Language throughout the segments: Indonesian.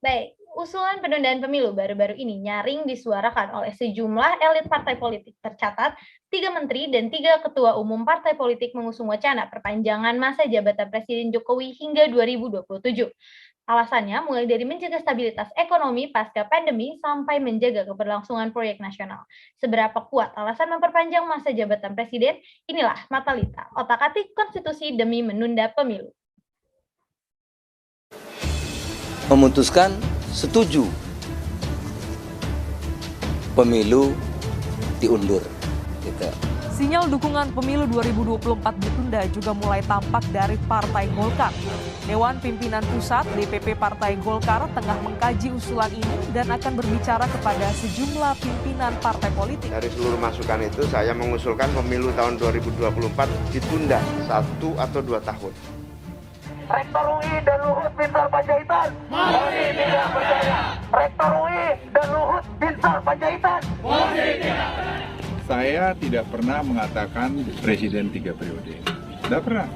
Baik, usulan penundaan pemilu baru-baru ini nyaring disuarakan oleh sejumlah elit partai politik. Tercatat, 3 menteri dan 3 ketua umum partai politik mengusung wacana perpanjangan masa jabatan Presiden Jokowi hingga 2027. Alasannya mulai dari menjaga stabilitas ekonomi pasca pandemi sampai menjaga keberlangsungan proyek nasional. Seberapa kuat alasan memperpanjang masa jabatan Presiden? Inilah Matalita, otak-atik konstitusi demi menunda pemilu. Memutuskan setuju pemilu diundur. Gitu. Sinyal dukungan pemilu 2024 ditunda juga mulai tampak dari Partai Golkar. Dewan Pimpinan Pusat DPP Partai Golkar tengah mengkaji usulan ini dan akan berbicara kepada sejumlah pimpinan partai politik. Dari seluruh masukan itu saya mengusulkan pemilu tahun 2024 ditunda 1 atau 2 tahun. Rektor UI dan Luhut Binsar Panjaitan masih tidak percaya. Rektor UI dan Luhut Binsar Panjaitan masih tidak percaya. Saya tidak pernah mengatakan presiden 3 periode. Tidak pernah.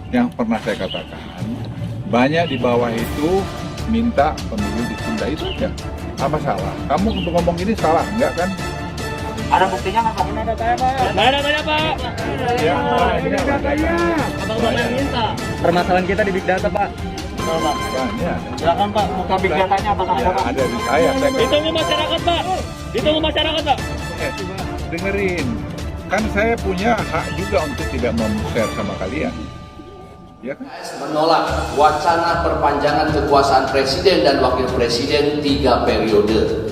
Yang pernah saya katakan, banyak di bawah itu minta pemilu ditunda, itu aja. Apa salah? Kamu ngomong ini salah, enggak kan? Ada buktinya nggak Pak? Ada saya Pak. Ada banyak Pak. Ya, ini katanya. Abang yang minta. Permasalahan kita di Big Data, Pak. Betul Pak. Banyak. Silakan Pak, buka big datanya apakah Ya, ada Pak? ada di saya. Ditunggu masyarakat Pak. Ditunggu masyarakat Pak. Dengerin. Kan saya punya hak juga untuk tidak share sama kalian. Ya kan? Menolak wacana perpanjangan kekuasaan presiden dan wakil presiden 3 periode.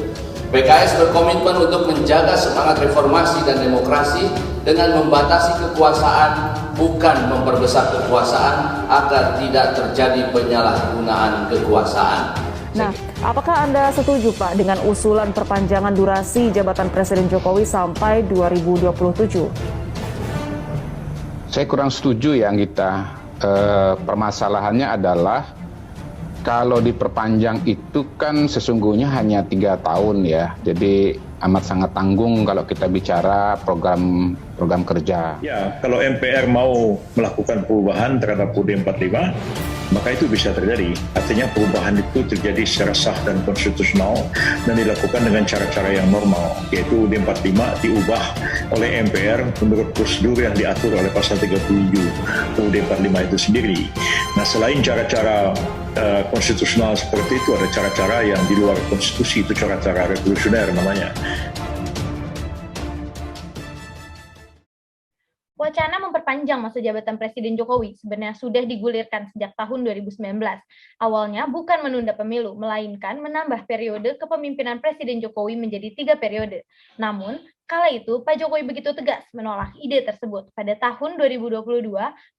PKS berkomitmen untuk menjaga semangat reformasi dan demokrasi dengan membatasi kekuasaan, bukan memperbesar kekuasaan agar tidak terjadi penyalahgunaan kekuasaan. Nah, apakah Anda setuju Pak dengan usulan perpanjangan durasi jabatan Presiden Jokowi sampai 2027? Saya kurang setuju ya Gita. Permasalahannya adalah kalau diperpanjang itu kan sesungguhnya hanya 3 tahun ya. Jadi amat sangat tanggung kalau kita bicara program kerja. Ya, kalau MPR mau melakukan perubahan terhadap UUD 45, maka itu bisa terjadi. Artinya perubahan itu terjadi secara sah dan konstitusional dan dilakukan dengan cara-cara yang normal, yaitu UUD 45 diubah oleh MPR menurut prosedur yang diatur oleh pasal 37 UUD 45 itu sendiri. Nah, selain cara-cara konstitusional seperti itu, ada cara-cara yang di luar konstitusi, itu cara-cara revolusioner namanya. Wacana memperpanjang masa jabatan Presiden Jokowi sebenarnya sudah digulirkan sejak tahun 2019. Awalnya bukan menunda pemilu, melainkan menambah periode kepemimpinan Presiden Jokowi menjadi 3 periode. Namun, kala itu Pak Jokowi begitu tegas menolak ide tersebut. Pada tahun 2022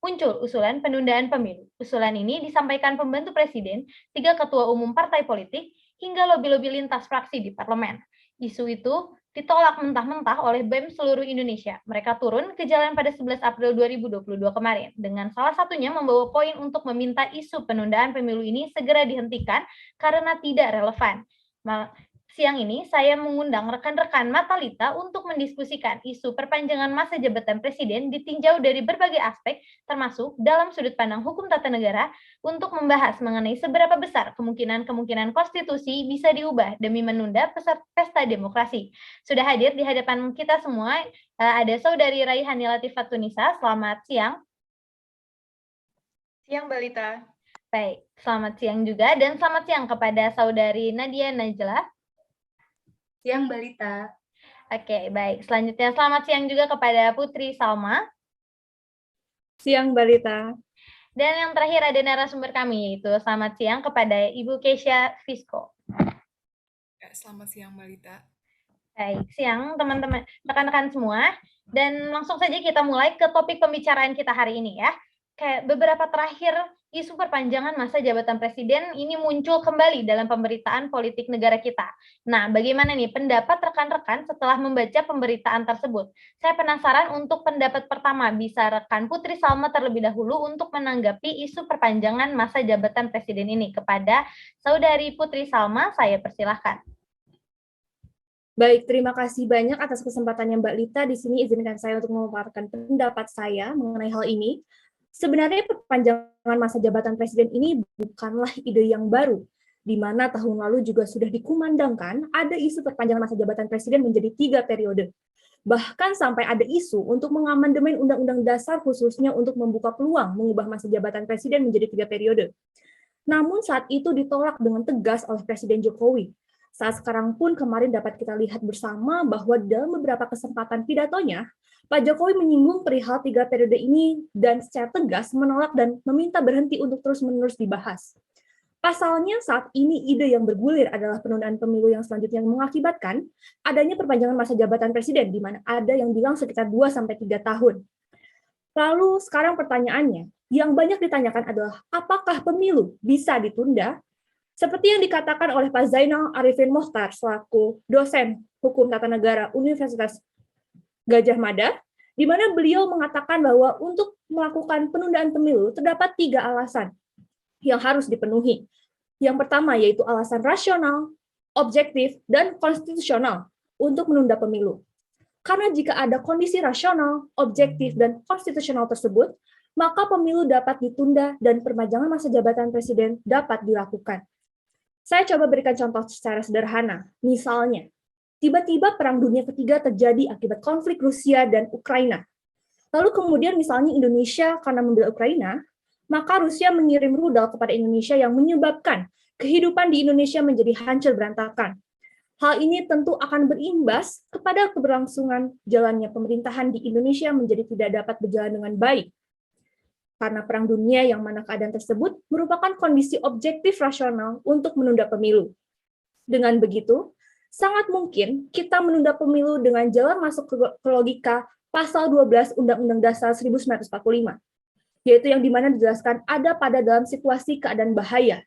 muncul usulan penundaan pemilu. Usulan ini disampaikan pembantu Presiden, 3 ketua umum partai politik, hingga lobi-lobi lintas fraksi di parlemen. Isu itu ditolak mentah-mentah oleh BEM seluruh Indonesia. Mereka turun ke jalan pada 11 April 2022 kemarin, dengan salah satunya membawa poin untuk meminta isu penundaan pemilu ini segera dihentikan karena tidak relevan. Siang ini saya mengundang rekan-rekan Matalita untuk mendiskusikan isu perpanjangan masa jabatan Presiden ditinjau dari berbagai aspek, termasuk dalam sudut pandang hukum tata negara, untuk membahas mengenai seberapa besar kemungkinan konstitusi bisa diubah demi menunda pesta demokrasi. Sudah hadir di hadapan kita semua, ada Saudari Raihani Latifah-Tunisa. Selamat siang. Siang, Mbak Lita. Baik, selamat siang juga, dan selamat siang kepada Saudari Nadia Najla. Siang, Mbak Lita. Oke, baik. Selanjutnya selamat siang juga kepada Putri Salma. Siang, Mbak Lita. Dan yang terakhir ada narasumber kami, yaitu selamat siang kepada Ibu Keisha Fisko. Selamat siang, Mbak Lita. Baik, siang teman-teman, rekan-rekan semua. Dan langsung saja kita mulai ke topik pembicaraan kita hari ini ya. Kayak beberapa terakhir isu perpanjangan masa jabatan presiden ini muncul kembali dalam pemberitaan politik negara kita. Nah, bagaimana nih pendapat rekan-rekan setelah membaca pemberitaan tersebut? Saya penasaran untuk pendapat pertama, bisa rekan Putri Salma terlebih dahulu untuk menanggapi isu perpanjangan masa jabatan presiden ini. Kepada Saudari Putri Salma, saya persilahkan. Baik, terima kasih banyak atas kesempatannya Mbak Lita. Di sini izinkan saya untuk memaparkan pendapat saya mengenai hal ini. Sebenarnya perpanjangan masa jabatan presiden ini bukanlah ide yang baru. di mana tahun lalu juga sudah dikumandangkan ada isu perpanjangan masa jabatan presiden menjadi 3 periode. Bahkan sampai ada isu untuk mengamandemen Undang-Undang Dasar khususnya untuk membuka peluang mengubah masa jabatan presiden menjadi 3 periode. Namun saat itu ditolak dengan tegas oleh Presiden Jokowi. Saat sekarang pun kemarin dapat kita lihat bersama bahwa dalam beberapa kesempatan pidatonya, Pak Jokowi menyinggung perihal 3 periode ini dan secara tegas menolak dan meminta berhenti untuk terus-menerus dibahas. Pasalnya saat ini ide yang bergulir adalah penundaan pemilu yang selanjutnya mengakibatkan adanya perpanjangan masa jabatan presiden, di mana ada yang bilang sekitar 2-3 tahun. Lalu sekarang pertanyaannya, yang banyak ditanyakan adalah apakah pemilu bisa ditunda? Seperti yang dikatakan oleh Pak Zainal Arifin Mohtar selaku dosen Hukum Tata Negara Universitas Gajah Mada, di mana beliau mengatakan bahwa untuk melakukan penundaan pemilu terdapat 3 alasan yang harus dipenuhi. Yang pertama yaitu alasan rasional, objektif, dan konstitusional untuk menunda pemilu. Karena jika ada kondisi rasional, objektif, dan konstitusional tersebut, maka pemilu dapat ditunda dan perpanjangan masa jabatan presiden dapat dilakukan. Saya coba berikan contoh secara sederhana. Misalnya, tiba-tiba Perang Dunia Ketiga terjadi akibat konflik Rusia dan Ukraina. Lalu kemudian misalnya Indonesia karena membela Ukraina, maka Rusia mengirim rudal kepada Indonesia yang menyebabkan kehidupan di Indonesia menjadi hancur berantakan. Hal ini tentu akan berimbas kepada keberlangsungan jalannya pemerintahan di Indonesia menjadi tidak dapat berjalan dengan baik. Karena perang dunia yang mana keadaan tersebut merupakan kondisi objektif rasional untuk menunda pemilu. Dengan begitu, sangat mungkin kita menunda pemilu dengan jalan masuk ke logika pasal 12 Undang-Undang Dasar 1945. Yaitu yang dimana dijelaskan ada pada dalam situasi keadaan bahaya.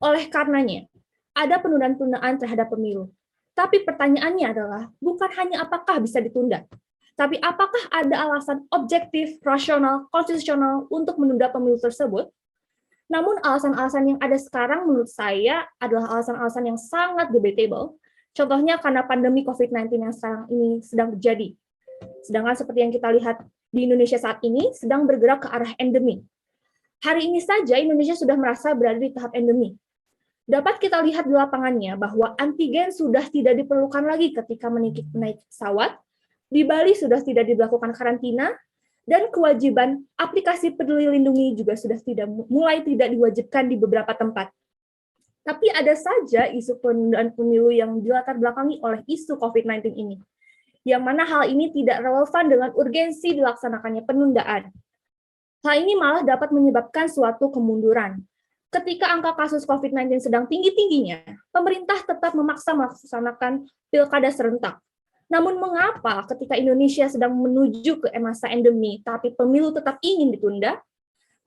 Oleh karenanya, ada penundaan-penundaan terhadap pemilu. Tapi pertanyaannya adalah, bukan hanya apakah bisa ditunda, tapi apakah ada alasan objektif, rasional, konstitusional untuk menunda pemilu tersebut? Namun alasan-alasan yang ada sekarang menurut saya adalah alasan-alasan yang sangat debatable. Contohnya karena pandemi COVID-19 yang sekarang ini sedang terjadi. Sedangkan seperti yang kita lihat di Indonesia saat ini sedang bergerak ke arah endemi. Hari ini saja Indonesia sudah merasa berada di tahap endemi. Dapat kita lihat di lapangannya bahwa antigen sudah tidak diperlukan lagi ketika menaiki pesawat, di Bali sudah tidak diberlakukan karantina, dan kewajiban aplikasi Peduli Lindungi juga sudah mulai tidak diwajibkan di beberapa tempat. Tapi ada saja isu penundaan pemilu yang dilatar belakangi oleh isu COVID-19 ini, yang mana hal ini tidak relevan dengan urgensi dilaksanakannya penundaan. Hal ini malah dapat menyebabkan suatu kemunduran. Ketika angka kasus COVID-19 sedang tinggi-tingginya, pemerintah tetap memaksa melaksanakan pilkada serentak. Namun mengapa ketika Indonesia sedang menuju ke masa endemi, tapi pemilu tetap ingin ditunda?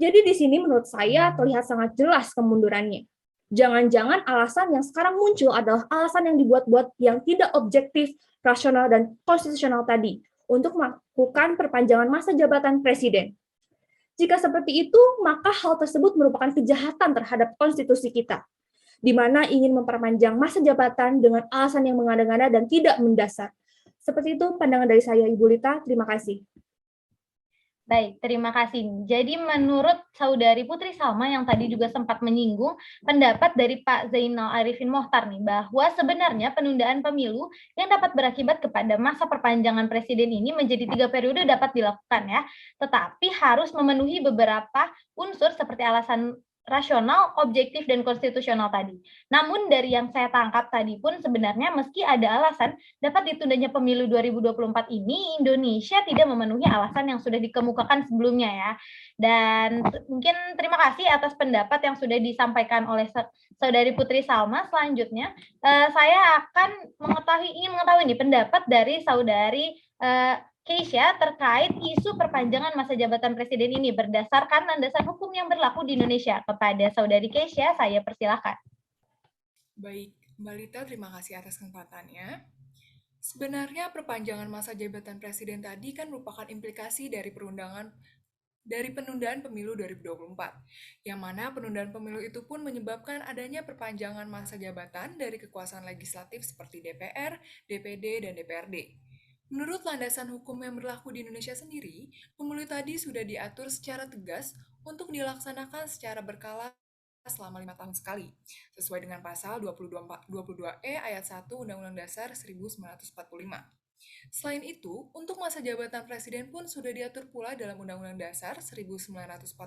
Jadi di sini menurut saya terlihat sangat jelas kemundurannya. Jangan-jangan alasan yang sekarang muncul adalah alasan yang dibuat-buat yang tidak objektif, rasional, dan konstitusional tadi untuk melakukan perpanjangan masa jabatan presiden. Jika seperti itu, maka hal tersebut merupakan kejahatan terhadap konstitusi kita, di mana ingin memperpanjang masa jabatan dengan alasan yang mengada-ngada dan tidak mendasar. Seperti itu pandangan dari saya, Ibu Lita. Terima kasih. Baik, terima kasih. Jadi menurut Saudari Putri Salma yang tadi juga sempat menyinggung pendapat dari Pak Zainal Arifin Mohtar nih, bahwa sebenarnya penundaan pemilu yang dapat berakibat kepada masa perpanjangan presiden ini menjadi 3 periode dapat dilakukan ya, tetapi harus memenuhi beberapa unsur seperti alasan rasional, objektif, dan konstitusional tadi. Namun dari yang saya tangkap tadi pun sebenarnya meski ada alasan dapat ditundanya pemilu 2024 ini, Indonesia tidak memenuhi alasan yang sudah dikemukakan sebelumnya ya. Dan mungkin terima kasih atas pendapat yang sudah disampaikan oleh Saudari Putri Salma. Selanjutnya saya akan ingin mengetahui nih pendapat dari Saudari Keisha terkait isu perpanjangan masa jabatan presiden ini berdasarkan landasan hukum yang berlaku di Indonesia. Kepada Saudari Keisha, saya persilakan. Baik, Mbak Lita, terima kasih atas kesempatannya. Sebenarnya perpanjangan masa jabatan presiden tadi kan merupakan implikasi dari penundaan pemilu 2024, yang mana penundaan pemilu itu pun menyebabkan adanya perpanjangan masa jabatan dari kekuasaan legislatif seperti DPR, DPD, dan DPRD. Menurut landasan hukum yang berlaku di Indonesia sendiri, pemilu tadi sudah diatur secara tegas untuk dilaksanakan secara berkala selama 5 tahun sekali, sesuai dengan pasal 22E ayat 1 Undang-Undang Dasar 1945. Selain itu, untuk masa jabatan presiden pun sudah diatur pula dalam Undang-Undang Dasar 1945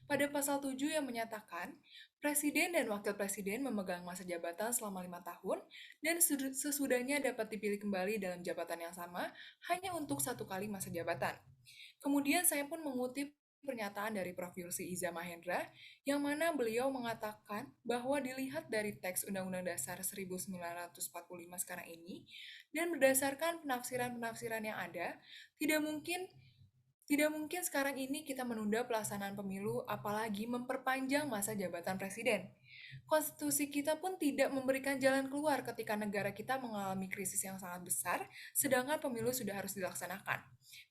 pada pasal 7 yang menyatakan presiden dan wakil presiden memegang masa jabatan selama 5 tahun dan sesudahnya dapat dipilih kembali dalam jabatan yang sama hanya untuk 1 kali masa jabatan. Kemudian saya pun mengutip pernyataan dari Prof. Yulsi Iza Mahendra, yang mana beliau mengatakan bahwa dilihat dari teks Undang-Undang Dasar 1945 sekarang ini, dan berdasarkan penafsiran-penafsiran yang ada, tidak mungkin sekarang ini kita menunda pelaksanaan pemilu, apalagi memperpanjang masa jabatan presiden. Konstitusi kita pun tidak memberikan jalan keluar ketika negara kita mengalami krisis yang sangat besar, sedangkan pemilu sudah harus dilaksanakan.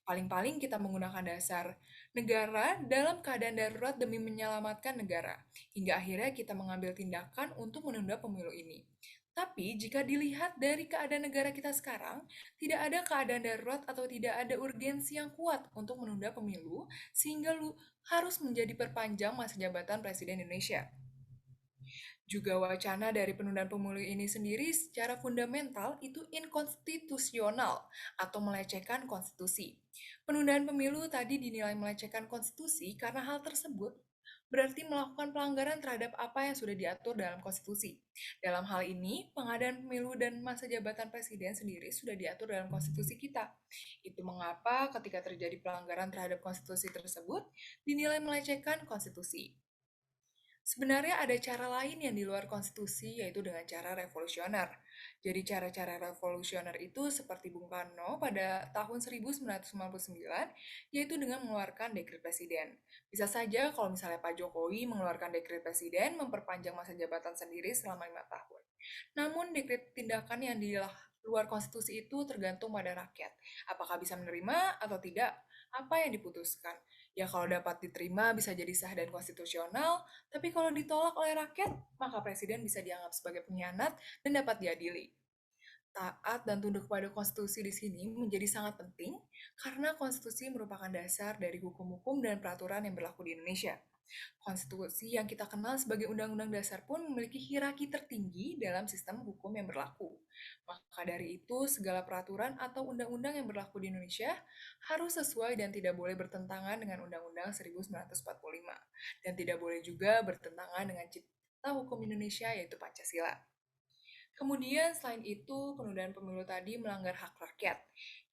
Paling-paling kita menggunakan dasar negara dalam keadaan darurat demi menyelamatkan negara, hingga akhirnya kita mengambil tindakan untuk menunda pemilu ini. Tapi jika dilihat dari keadaan negara kita sekarang, tidak ada keadaan darurat atau tidak ada urgensi yang kuat untuk menunda pemilu, sehingga harus menjadi perpanjang masa jabatan Presiden Indonesia. Juga wacana dari penundaan pemilu ini sendiri secara fundamental itu inkonstitusional atau melecehkan konstitusi. Penundaan pemilu tadi dinilai melecehkan konstitusi karena hal tersebut berarti melakukan pelanggaran terhadap apa yang sudah diatur dalam konstitusi. Dalam hal ini, pengadaan pemilu dan masa jabatan presiden sendiri sudah diatur dalam konstitusi kita. Itu mengapa ketika terjadi pelanggaran terhadap konstitusi tersebut dinilai melecehkan konstitusi. Sebenarnya ada cara lain yang di luar konstitusi, yaitu dengan cara revolusioner. Jadi cara-cara revolusioner itu seperti Bung Karno pada tahun 1999, yaitu dengan mengeluarkan dekret presiden. Bisa saja kalau misalnya Pak Jokowi mengeluarkan dekret presiden memperpanjang masa jabatan sendiri selama 5 tahun. Namun dekret tindakan yang di luar konstitusi itu tergantung pada rakyat. Apakah bisa menerima atau tidak? Apa yang diputuskan? Ya kalau dapat diterima bisa jadi sah dan konstitusional, tapi kalau ditolak oleh rakyat, maka presiden bisa dianggap sebagai pengkhianat dan dapat diadili. Taat dan tunduk pada konstitusi di sini menjadi sangat penting karena konstitusi merupakan dasar dari hukum-hukum dan peraturan yang berlaku di Indonesia. Konstitusi yang kita kenal sebagai Undang-Undang Dasar pun memiliki hierarki tertinggi dalam sistem hukum yang berlaku. Maka dari itu, segala peraturan atau undang-undang yang berlaku di Indonesia harus sesuai dan tidak boleh bertentangan dengan Undang-Undang 1945. Dan tidak boleh juga bertentangan dengan Cipta Hukum Indonesia, yaitu Pancasila. Kemudian selain itu, penundaan pemilu tadi melanggar hak rakyat,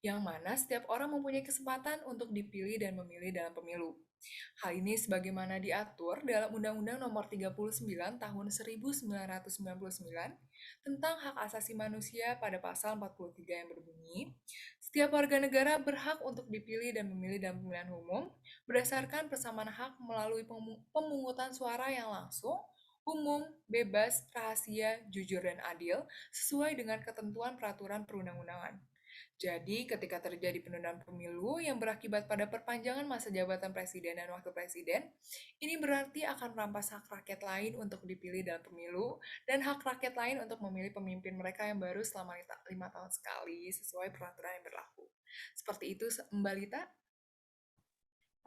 yang mana setiap orang mempunyai kesempatan untuk dipilih dan memilih dalam pemilu. Hal ini sebagaimana diatur dalam Undang-Undang Nomor 39 Tahun 1999 tentang hak asasi manusia pada pasal 43 yang berbunyi, setiap warga negara berhak untuk dipilih dan memilih dalam pemilihan umum berdasarkan persamaan hak melalui pemungutan suara yang langsung, umum, bebas, rahasia, jujur, dan adil sesuai dengan ketentuan peraturan perundang-undangan. Jadi, ketika terjadi penundaan pemilu yang berakibat pada perpanjangan masa jabatan presiden dan wakil presiden, ini berarti akan merampas hak rakyat lain untuk dipilih dalam pemilu dan hak rakyat lain untuk memilih pemimpin mereka yang baru selama 5 tahun sekali sesuai peraturan yang berlaku. Seperti itu, Mbak Lita.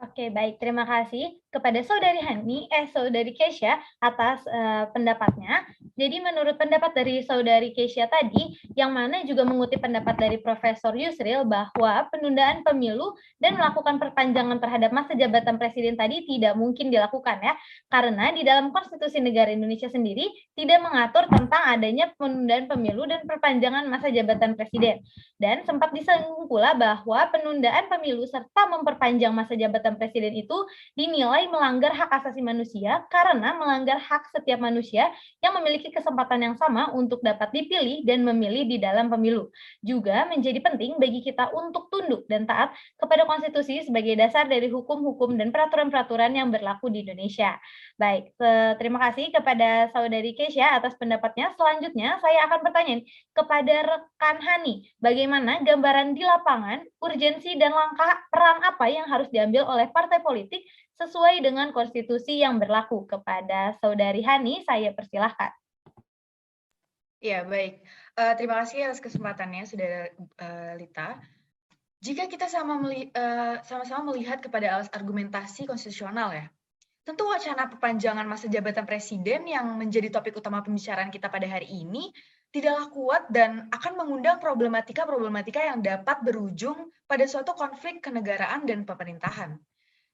Oke, baik. Terima kasih kepada Saudari Kesha atas pendapatnya. Jadi menurut pendapat dari Saudari Kesha tadi, yang mana juga mengutip pendapat dari Profesor Yusril bahwa penundaan pemilu dan melakukan perpanjangan terhadap masa jabatan presiden tadi tidak mungkin dilakukan ya, karena di dalam Konstitusi Negara Indonesia sendiri tidak mengatur tentang adanya penundaan pemilu dan perpanjangan masa jabatan presiden. Dan sempat disinggung pula bahwa penundaan pemilu serta memperpanjang masa jabatan presiden itu dinilai melanggar hak asasi manusia karena melanggar hak setiap manusia yang memiliki kesempatan yang sama untuk dapat dipilih dan memilih di dalam pemilu. Juga menjadi penting bagi kita untuk tunduk dan taat kepada konstitusi sebagai dasar dari hukum-hukum dan peraturan-peraturan yang berlaku di Indonesia. Baik, terima kasih kepada Saudari Kesha atas pendapatnya. Selanjutnya saya akan bertanya kepada rekan Hani, bagaimana gambaran di lapangan, urgensi dan langkah peran apa yang harus diambil oleh partai politik sesuai dengan konstitusi yang berlaku. Kepada Saudari Hani, saya persilahkan. Ya, baik. Terima kasih atas kesempatannya, Saudara Lita. Jika kita sama-sama melihat kepada alas argumentasi konstitusional ya, Tentu wacana perpanjangan masa jabatan presiden yang menjadi topik utama pembicaraan kita pada hari ini tidaklah kuat dan akan mengundang problematika-problematika yang dapat berujung pada suatu konflik kenegaraan dan pemerintahan.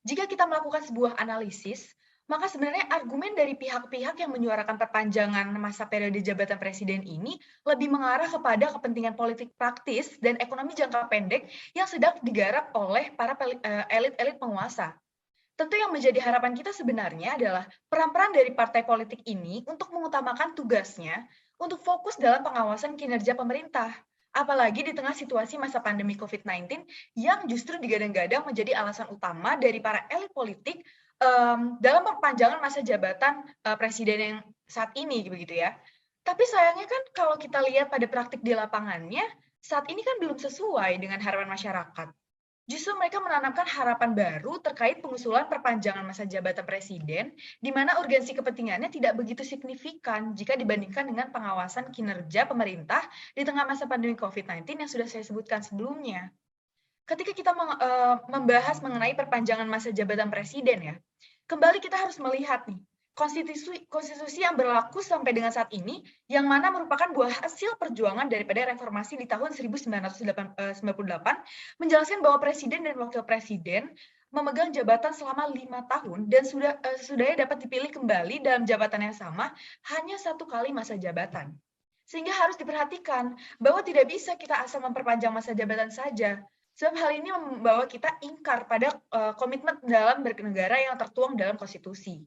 Jika kita melakukan sebuah analisis, maka sebenarnya argumen dari pihak-pihak yang menyuarakan perpanjangan masa periode jabatan presiden ini lebih mengarah kepada kepentingan politik praktis dan ekonomi jangka pendek yang sedang digarap oleh para elit-elit penguasa. Tentu yang menjadi harapan kita sebenarnya adalah peran-peran dari partai politik ini untuk mengutamakan tugasnya untuk fokus dalam pengawasan kinerja pemerintah. Apalagi di tengah situasi masa pandemi COVID-19 yang justru digadang-gadang menjadi alasan utama dari para elit politik dalam perpanjangan masa jabatan presiden yang saat ini, begitu ya. Tapi sayangnya kan kalau kita lihat pada praktik di lapangannya, saat ini kan belum sesuai dengan harapan masyarakat. Justru mereka menanamkan harapan baru terkait pengusulan perpanjangan masa jabatan presiden, di mana urgensi kepentingannya tidak begitu signifikan jika dibandingkan dengan pengawasan kinerja pemerintah di tengah masa pandemi COVID-19 yang sudah saya sebutkan sebelumnya. Ketika kita membahas mengenai perpanjangan masa jabatan presiden ya, kembali kita harus melihat nih, konstitusi yang berlaku sampai dengan saat ini, yang mana merupakan buah hasil perjuangan daripada reformasi di tahun 1998, menjelaskan bahwa presiden dan wakil presiden memegang jabatan selama 5 tahun dan sesudahnya dapat dipilih kembali dalam jabatan yang sama hanya 1 kali masa jabatan. Sehingga harus diperhatikan bahwa tidak bisa kita asal memperpanjang masa jabatan saja, sebab hal ini membawa kita ingkar pada komitmen dalam bernegara yang tertuang dalam konstitusi.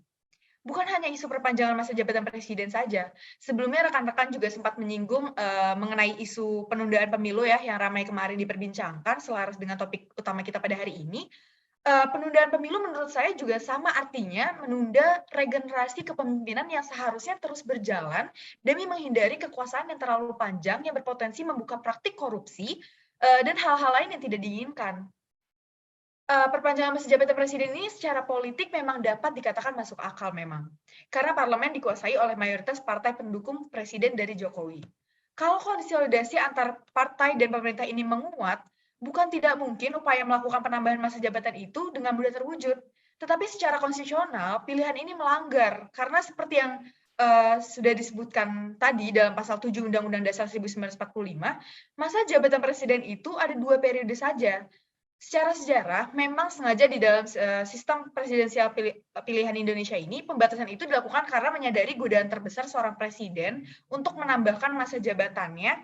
Bukan hanya isu perpanjangan masa jabatan presiden saja. Sebelumnya rekan-rekan juga sempat menyinggung mengenai isu penundaan pemilu ya yang ramai kemarin diperbincangkan selaras dengan topik utama kita pada hari ini. Penundaan pemilu menurut saya juga sama artinya menunda regenerasi kepemimpinan yang seharusnya terus berjalan demi menghindari kekuasaan yang terlalu panjang yang berpotensi membuka praktik korupsi dan hal-hal lain yang tidak diinginkan. Perpanjangan masa jabatan presiden ini secara politik memang dapat dikatakan masuk akal memang. Karena parlemen dikuasai oleh mayoritas partai pendukung presiden dari Jokowi. Kalau konsolidasi antar partai dan pemerintah ini menguat, bukan tidak mungkin upaya melakukan penambahan masa jabatan itu dengan mudah terwujud. Tetapi secara konstitusional, pilihan ini melanggar. Karena seperti yang sudah disebutkan tadi dalam pasal 7 Undang-Undang Dasar 1945, masa jabatan presiden itu ada 2 periode saja. Secara sejarah, memang sengaja di dalam sistem presidensial pilihan Indonesia ini, pembatasan itu dilakukan karena menyadari godaan terbesar seorang presiden untuk menambahkan masa jabatannya,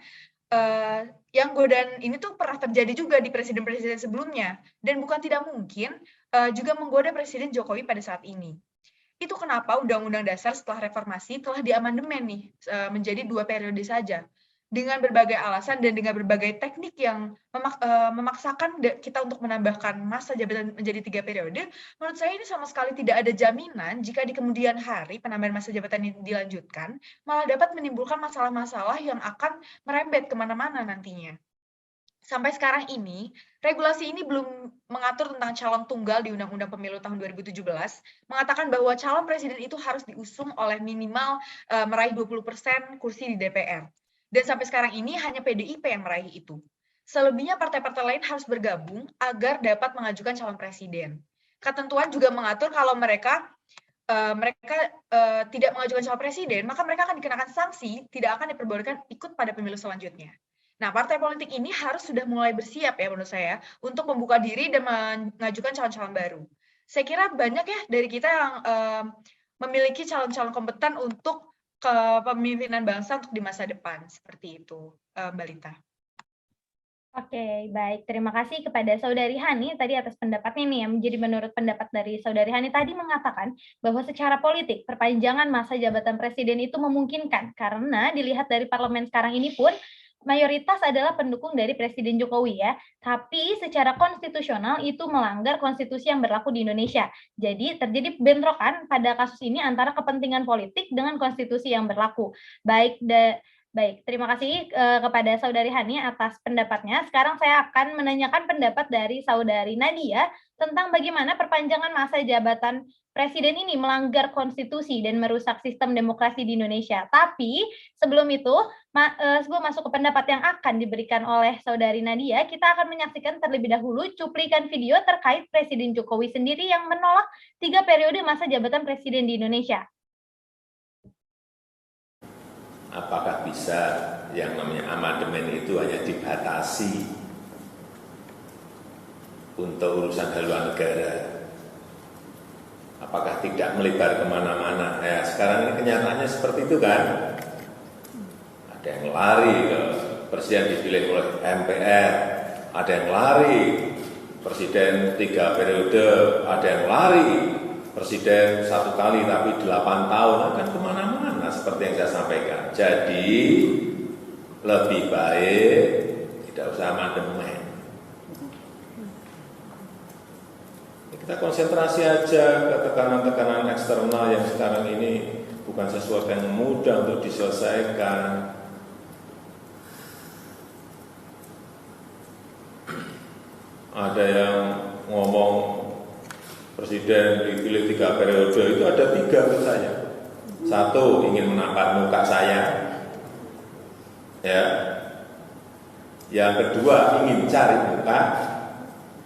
yang godaan ini tuh pernah terjadi juga di presiden-presiden sebelumnya, dan bukan tidak mungkin juga menggoda Presiden Jokowi pada saat ini. Itu kenapa Undang-Undang Dasar setelah reformasi telah diamandemen nih, menjadi 2 periode saja. Dengan berbagai alasan dan dengan berbagai teknik yang memaksakan kita untuk menambahkan masa jabatan menjadi 3 periode, menurut saya ini sama sekali tidak ada jaminan jika di kemudian hari penambahan masa jabatan ini dilanjutkan, malah dapat menimbulkan masalah-masalah yang akan merembet kemana-mana nantinya. Sampai sekarang ini, regulasi ini belum mengatur tentang calon tunggal di Undang-Undang Pemilu tahun 2017, mengatakan bahwa calon presiden itu harus diusung oleh minimal meraih 20% kursi di DPR. Dan sampai sekarang ini hanya PDIP yang meraih itu. Selebihnya partai-partai lain harus bergabung agar dapat mengajukan calon presiden. Ketentuan juga mengatur kalau mereka tidak mengajukan calon presiden, maka mereka akan dikenakan sanksi, tidak akan diperbolehkan ikut pada pemilu selanjutnya. Nah, partai politik ini harus sudah mulai bersiap ya menurut saya untuk membuka diri dan mengajukan calon-calon baru. Saya kira banyak ya dari kita yang memiliki calon-calon kompeten untuk kepemimpinan bangsa untuk di masa depan, seperti itu, Mbak Lita. Oke, baik. Terima kasih kepada Saudari Hani tadi atas pendapatnya nih, yang menjadi menurut pendapat dari Saudari Hani tadi mengatakan bahwa secara politik perpanjangan masa jabatan presiden itu memungkinkan karena dilihat dari parlemen sekarang ini pun mayoritas adalah pendukung dari Presiden Jokowi ya, tapi secara konstitusional itu melanggar konstitusi yang berlaku di Indonesia. Jadi terjadi bentrokan pada kasus ini antara kepentingan politik dengan konstitusi yang berlaku. Baik, terima kasih kepada Saudari Hani atas pendapatnya. Sekarang saya akan menanyakan pendapat dari Saudari Nadia tentang bagaimana perpanjangan masa jabatan presiden ini melanggar konstitusi dan merusak sistem demokrasi di Indonesia. Tapi sebelum itu, sebelum masuk ke pendapat yang akan diberikan oleh Saudari Nadia, kita akan menyaksikan terlebih dahulu cuplikan video terkait Presiden Jokowi sendiri yang menolak 3 periode masa jabatan presiden di Indonesia. Apakah bisa yang namanya amandemen itu hanya dibatasi untuk urusan haluan negara? Apakah tidak melebar kemana-mana? Ya, sekarang ini kenyataannya seperti itu kan? Ada yang lari ke presiden dipilih oleh MPR, ada yang lari presiden 3 periode, ada yang lari presiden 1 kali tapi 8 tahun, akan kemana-mana seperti yang saya sampaikan. Jadi lebih baik tidak usah amandemen. Kita konsentrasi aja ke tekanan-tekanan eksternal yang sekarang ini bukan sesuatu yang mudah untuk diselesaikan. Ada yang ngomong presiden dipilih 3 periode, itu ada 3 menurut saya. 1, ingin menampar muka saya. Ya. Yang kedua, ingin cari muka.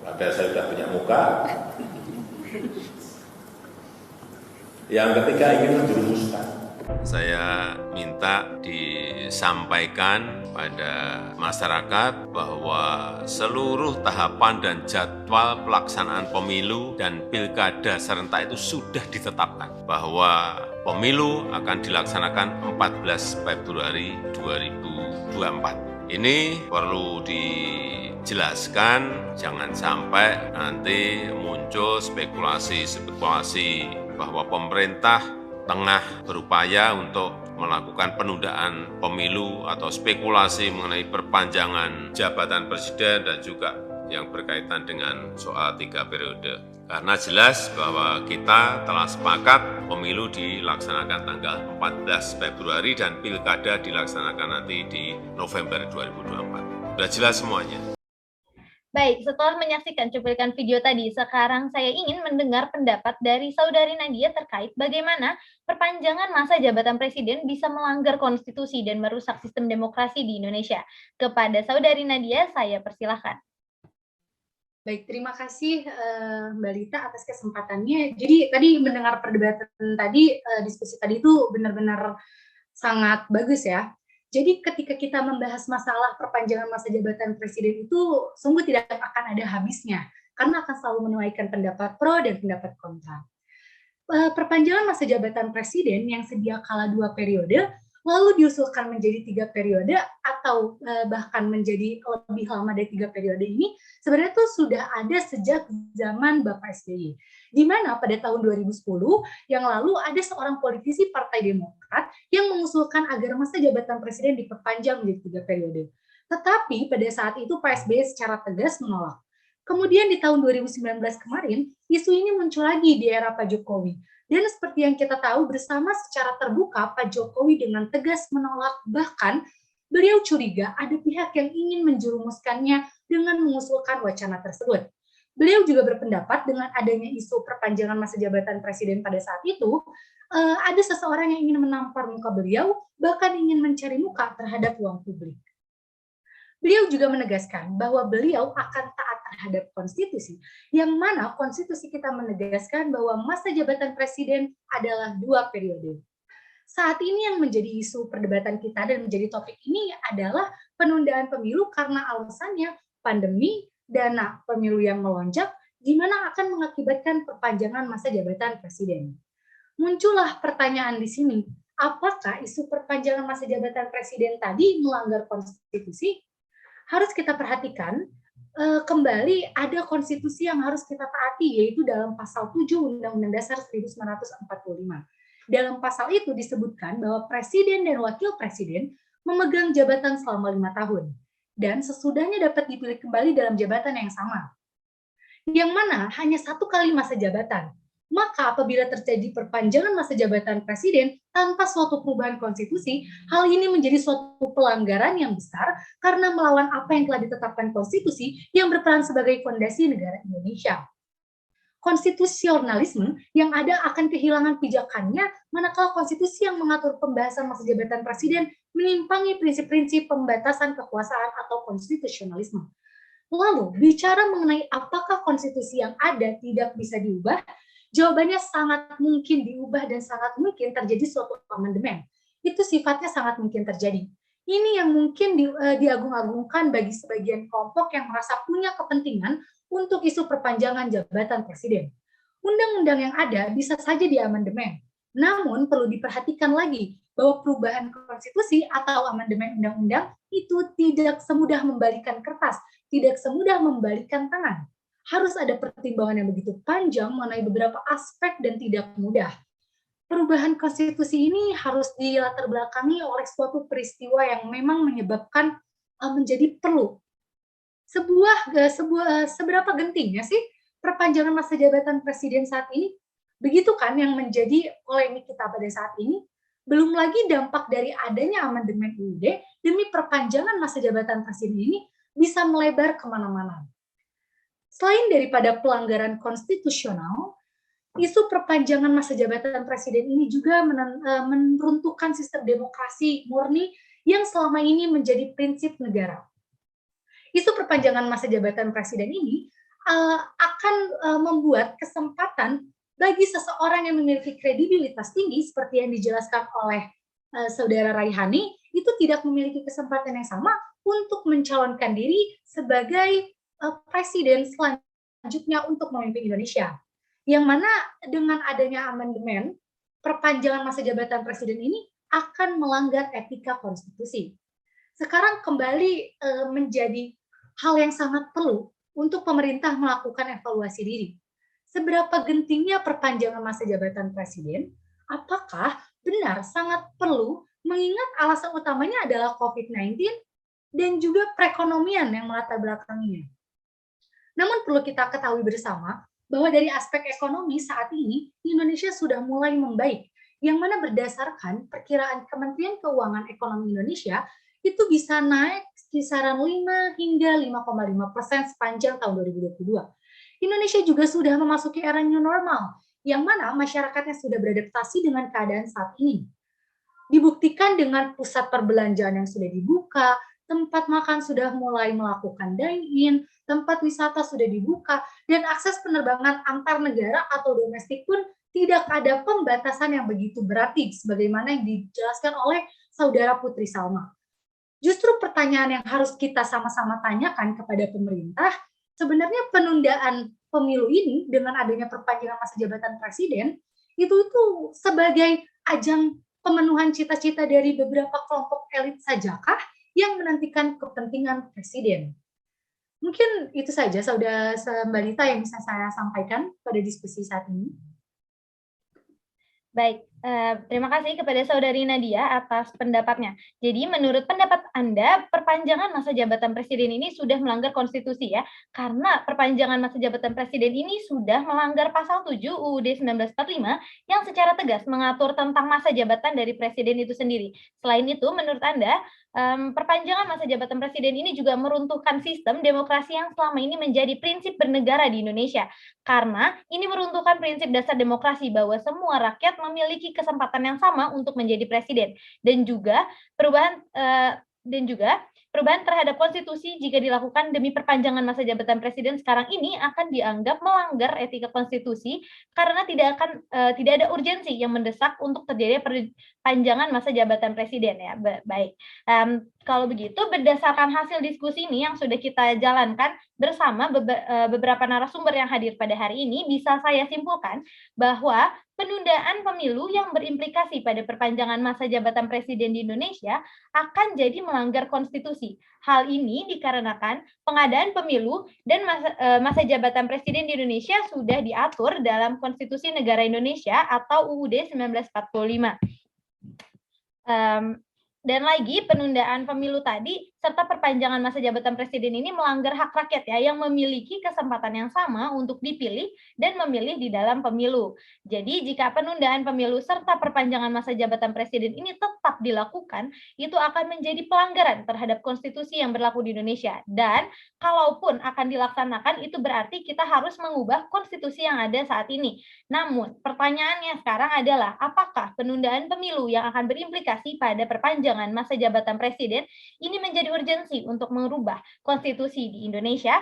Padahal saya sudah punya muka. Yang ketiga, ingin menjerumuskan. Saya minta disampaikan pada masyarakat bahwa seluruh tahapan dan jadwal pelaksanaan pemilu dan pilkada serentak itu sudah ditetapkan, bahwa pemilu akan dilaksanakan 14 Februari 2024. Ini perlu dijelaskan, jangan sampai nanti muncul spekulasi-spekulasi bahwa pemerintah tengah berupaya untuk melakukan penundaan pemilu atau spekulasi mengenai perpanjangan jabatan presiden dan juga yang berkaitan dengan soal 3 periode. Karena jelas bahwa kita telah sepakat pemilu dilaksanakan tanggal 14 Februari dan pilkada dilaksanakan nanti di November 2024. Sudah jelas semuanya. Baik, setelah menyaksikan cuplikan video tadi, sekarang saya ingin mendengar pendapat dari Saudari Nadia terkait bagaimana perpanjangan masa jabatan presiden bisa melanggar konstitusi dan merusak sistem demokrasi di Indonesia. Kepada Saudari Nadia, saya persilahkan. Baik, terima kasih Mbak Lita atas kesempatannya. Jadi tadi mendengar perdebatan tadi, diskusi tadi itu benar-benar sangat bagus ya. Jadi ketika kita membahas masalah perpanjangan masa jabatan presiden itu sungguh tidak akan ada habisnya, karena akan selalu menuaikan pendapat pro dan pendapat kontra. Perpanjangan masa jabatan presiden yang sedia kala 2 periode, lalu diusulkan menjadi 3 periode atau bahkan menjadi lebih lama dari 3 periode ini, sebenarnya itu sudah ada sejak zaman Bapak SBY. Di mana pada tahun 2010 yang lalu ada seorang politisi Partai Demokrat yang mengusulkan agar masa jabatan presiden diperpanjang menjadi 3 periode. Tetapi pada saat itu Pak SBY secara tegas menolak. Kemudian di tahun 2019 kemarin, isu ini muncul lagi di era Pak Jokowi. Dan seperti yang kita tahu bersama secara terbuka, Pak Jokowi dengan tegas menolak, bahkan beliau curiga ada pihak yang ingin menjerumuskannya dengan mengusulkan wacana tersebut. Beliau juga berpendapat dengan adanya isu perpanjangan masa jabatan presiden pada saat itu, ada seseorang yang ingin menampar muka beliau, bahkan ingin mencari muka terhadap ruang publik. Beliau juga menegaskan bahwa beliau akan taat terhadap konstitusi, yang mana konstitusi kita menegaskan bahwa masa jabatan presiden adalah 2 periode. Saat ini yang menjadi isu perdebatan kita dan menjadi topik ini adalah penundaan pemilu karena alasannya pandemi, dana pemilu yang melonjak, di mana akan mengakibatkan perpanjangan masa jabatan presiden. Muncullah pertanyaan di sini, apakah isu perpanjangan masa jabatan presiden tadi melanggar konstitusi? Harus kita perhatikan, kembali ada konstitusi yang harus kita taati, yaitu dalam pasal 7 Undang-Undang Dasar 1945. Dalam pasal itu disebutkan bahwa presiden dan wakil presiden memegang jabatan selama 5 tahun. Dan sesudahnya dapat dipilih kembali dalam jabatan yang sama. Yang mana hanya 1 kali masa jabatan. Maka apabila terjadi perpanjangan masa jabatan presiden tanpa suatu perubahan konstitusi, hal ini menjadi suatu pelanggaran yang besar karena melawan apa yang telah ditetapkan konstitusi yang berperan sebagai fondasi negara Indonesia. konstitusionalisme yang ada akan kehilangan pijakannya manakala konstitusi yang mengatur pembahasan masa jabatan presiden menimpangi prinsip-prinsip pembatasan kekuasaan atau konstitusionalisme. Lalu, bicara mengenai apakah konstitusi yang ada tidak bisa diubah, jawabannya sangat mungkin diubah dan sangat mungkin terjadi suatu amandemen. Itu sifatnya sangat mungkin terjadi. Ini yang mungkin diagung-agungkan bagi sebagian kelompok yang merasa punya kepentingan untuk isu perpanjangan jabatan presiden. Undang-undang yang ada bisa saja diamandemen, namun perlu diperhatikan lagi bahwa perubahan konstitusi atau amandemen undang-undang itu tidak semudah membalikan kertas, tidak semudah membalikan tangan. Harus ada pertimbangan yang begitu panjang mengenai beberapa aspek dan tidak mudah. Perubahan konstitusi ini harus dilatar belakangi oleh suatu peristiwa yang memang menyebabkan menjadi perlu. Seberapa gentingnya sih perpanjangan masa jabatan presiden saat ini? Begitu kan yang menjadi polemik kita pada saat ini. Belum lagi dampak dari adanya amandemen UUD demi perpanjangan masa jabatan presiden ini bisa melebar kemana-mana. Selain daripada pelanggaran konstitusional, isu perpanjangan masa jabatan presiden ini juga meruntuhkan sistem demokrasi murni yang selama ini menjadi prinsip negara. Isu perpanjangan masa jabatan presiden ini akan membuat kesempatan bagi seseorang yang memiliki kredibilitas tinggi seperti yang dijelaskan oleh Saudara Raihani, itu tidak memiliki kesempatan yang sama untuk mencalonkan diri sebagai presiden selanjutnya untuk memimpin Indonesia. Yang mana dengan adanya amandemen, perpanjangan masa jabatan presiden ini akan melanggar etika konstitusi. Sekarang kembali menjadi hal yang sangat perlu untuk pemerintah melakukan evaluasi diri. Seberapa gentingnya perpanjangan masa jabatan presiden? Apakah benar sangat perlu mengingat alasan utamanya adalah COVID-19 dan juga perekonomian yang melatar belakanginya. Namun perlu kita ketahui bersama bahwa dari aspek ekonomi saat ini Indonesia sudah mulai membaik, yang mana berdasarkan perkiraan Kementerian Keuangan Ekonomi Indonesia itu bisa naik kisaran 5 hingga 5,5% sepanjang tahun 2022. Indonesia juga sudah memasuki era new normal, yang mana masyarakatnya sudah beradaptasi dengan keadaan saat ini. Dibuktikan dengan pusat perbelanjaan yang sudah dibuka, tempat makan sudah mulai melakukan dine-in, tempat wisata sudah dibuka, dan akses penerbangan antar negara atau domestik pun tidak ada pembatasan yang begitu berarti, sebagaimana yang dijelaskan oleh Saudara Putri Salma. Justru pertanyaan yang harus kita sama-sama tanyakan kepada pemerintah, sebenarnya penundaan pemilu ini dengan adanya perpanjangan masa jabatan presiden, itu sebagai ajang pemenuhan cita-cita dari beberapa kelompok elit sajakah yang menantikan kepentingan presiden. Mungkin itu saja, Saudara Mbak Lita, yang bisa saya sampaikan pada diskusi saat ini. Baik, terima kasih kepada Saudari Nadia atas pendapatnya. Jadi menurut pendapat Anda, perpanjangan masa jabatan presiden ini sudah melanggar konstitusi ya, karena perpanjangan masa jabatan presiden ini sudah melanggar pasal 7 UUD 1945 yang secara tegas mengatur tentang masa jabatan dari presiden itu sendiri. Selain itu, menurut Anda, perpanjangan masa jabatan presiden ini juga meruntuhkan sistem demokrasi yang selama ini menjadi prinsip bernegara di Indonesia, karena ini meruntuhkan prinsip dasar demokrasi bahwa semua rakyat memiliki kesempatan yang sama untuk menjadi presiden, dan juga perubahan terhadap konstitusi jika dilakukan demi perpanjangan masa jabatan presiden sekarang ini akan dianggap melanggar etika konstitusi karena tidak ada urgensi yang mendesak untuk terjadi perpanjangan masa jabatan presiden ya. Baik. Kalau begitu, berdasarkan hasil diskusi ini yang sudah kita jalankan bersama beberapa narasumber yang hadir pada hari ini, bisa saya simpulkan bahwa penundaan pemilu yang berimplikasi pada perpanjangan masa jabatan presiden di Indonesia akan jadi melanggar konstitusi. Hal ini dikarenakan pengadaan pemilu dan masa jabatan presiden di Indonesia sudah diatur dalam Konstitusi Negara Indonesia atau UUD 1945. Dan lagi, penundaan pemilu tadi serta perpanjangan masa jabatan presiden ini melanggar hak rakyat ya, yang memiliki kesempatan yang sama untuk dipilih dan memilih di dalam pemilu. Jadi jika penundaan pemilu serta perpanjangan masa jabatan presiden ini tetap dilakukan, itu akan menjadi pelanggaran terhadap konstitusi yang berlaku di Indonesia. Dan kalaupun akan dilaksanakan, itu berarti kita harus mengubah konstitusi yang ada saat ini. Namun, pertanyaannya sekarang adalah, apakah penundaan pemilu yang akan berimplikasi pada perpanjangan masa jabatan presiden ini menjadi urgensi untuk merubah konstitusi di Indonesia?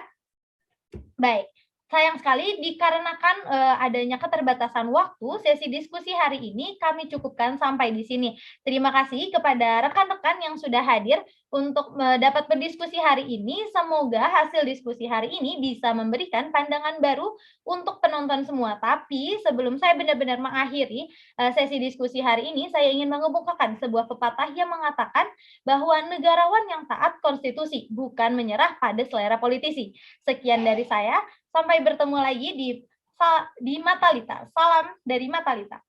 Baik, sayang sekali dikarenakan adanya keterbatasan waktu, sesi diskusi hari ini kami cukupkan sampai di sini. Terima kasih kepada rekan-rekan yang sudah hadir untuk dapat berdiskusi hari ini. Semoga hasil diskusi hari ini bisa memberikan pandangan baru untuk penonton semua. Tapi sebelum saya benar-benar mengakhiri sesi diskusi hari ini, saya ingin mengemukakan sebuah pepatah yang mengatakan bahwa negarawan yang taat konstitusi, bukan menyerah pada selera politisi. Sekian dari saya. Sampai bertemu lagi di Matalita. Salam dari Matalita.